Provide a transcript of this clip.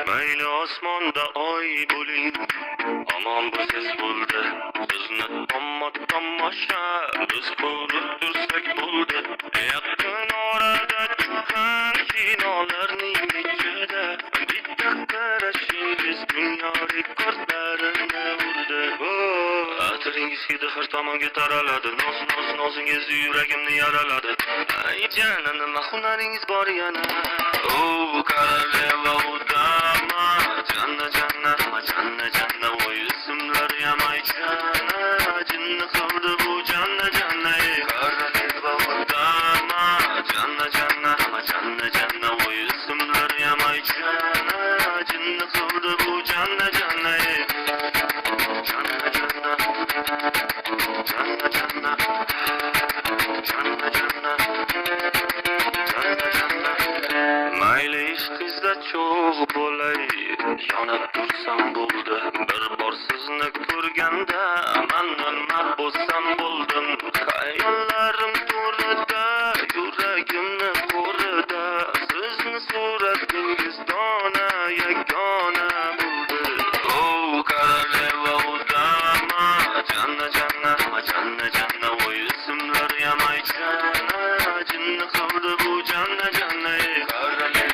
Mayli osmonda oy bo'ling, omon bo'lsiz bo'ldi. Sizni tomma tomosha biz ko'rib tursak bo'ldi. Yaqin orada chiqqan kinolarning ichida bitta qarashingiz dunyo rekordlarini urdi. Atiringiz hidi har tomonga taraladi. Nozingiz yuragimni yaraladi. Ay jana, nima hunaringiz bor yana? Koroleva udama, janna janna, voy ismlar yamay janna, jinni qildi bu janna. Koroleva udama, janna janna, voy ismlar yamay janna, jinni qildi bu janna. Mayli ishqizda cho'g' bo'lay, yonib tursam bo'ldi. Bir bor sizni ko'rganda men nima bo'lsam bo'ldim. Xayollarim to'rida, yuragimni qo'rida, sizni suratingiz